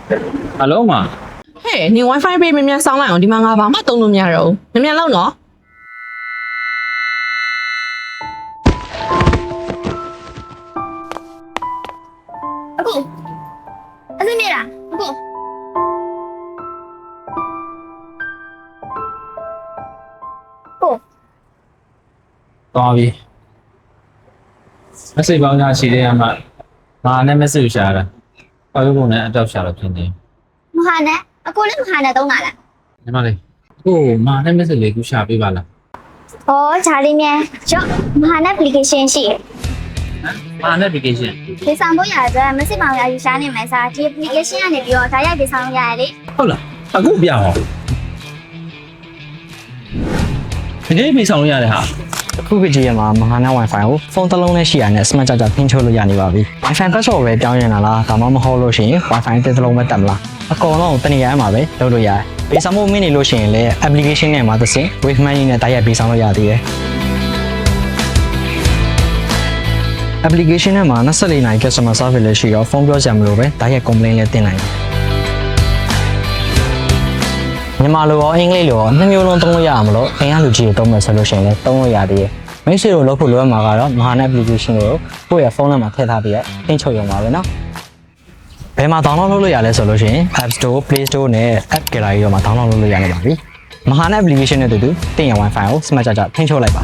Hello 嘛， ဟဲ့နင် wifi ပေးမြန်မြန်ဆောင်းလိုက်အောင်ဒီမှာငါဘာမှသုံးလို့မရတော့ဘူးမြန်မြန်လောက်နော်အခုအစင်းမြေလားအခုကိုသွားပြီမစိတ်ပေါင်းညာရှိတဲ့မှာငါနဲ့မစိတ်ရှာတာဘာလို့ကုန်နဲ့အတောက်ရှာတော့ဖြစ်နေ မဟာနဲ့အကိုလည်းမဟာနဲ့သုံးတာလား ညီမလေးကိုမာနဲ့မစိတ်လေးကူရှာပေးပါလား ဩဂျာလေးမြန်ရော့မဟာနဲ့ application ရှိတယ် မာနဲ့ application ဒီဆောင်ဖို့ရတဲ့မစစ်ပောင်ရယူရှားနေမယ်စားဒီ application ကနေပြီးတော့ဒါရိုက်ပြီးဆောင်လို့ရတယ်လေ ဟုတ်လားအခုပြအောင်တကယ်ပြေဆောင်လို့ရတယ်ဟာ အခုခေတ်ကြီးမှာမဟာနာ Wi-Fi ကိုဖုန်းတစ်လုံးနဲ့ရှိရတဲ့ smart charger ထိန်းချုပ်လို့ရနေပါပြီ Wi-Fi password ပဲပြောင်းရင်လားဒါမှမဟုတ်လို့ရှိရင် Wi-Fi တစ်လုံးပဲတက်မလားအကုန်လုံးတနေရာမှာပဲလုပ်လို့ရတယ်ပေးဆောင်မှုမင်းနေလို့ရှိရင်လည်း application နဲ့မှာသစင် wave money နဲ့တိုက်ရိုက်ပေးဆောင်လို့ရသေးတယ် application နဲ့မှာ24နာရီ customer service လည်းရှိတော့ဖုန်းပြောစရာမလိုပဲတိုက်ရိုက် complaint လည်းတင်နိုင်တယ်မြန်မာလိုရောအင်္ဂလိပ်လိုရောနှစ်မျိုးလုံးသုံးလို့ရအောင်မလို့အင်္ဂလိပ်လူကြီးတွေသုံးမယ်ဆိုလို့ရှိရင်လည်းသုံးလို့ရသေးတယ်မိတ်ဆွေတို့လုပ်ဖို့လိုရမှာကတော့မဟာနဲ့ application ကိုကိုယ့်ရဲ့ဖုန်းထဲမှာထည့်ထားပြီးတော့သင်ချုပ်ရုံပါပဲเนาะဘယ်မှာ download လုပ်လို့ရလဲဆိုလို့ရှိရင် App Store, Play Store နဲ့ App Gallery တို့မှာ download လုပ်လို့ရနေပါပြီမဟာနဲ့ application နဲ့တူတူတင်ရ Wi-Fi ကို smart charger ထိန်းချုပ်လိုက်ပါ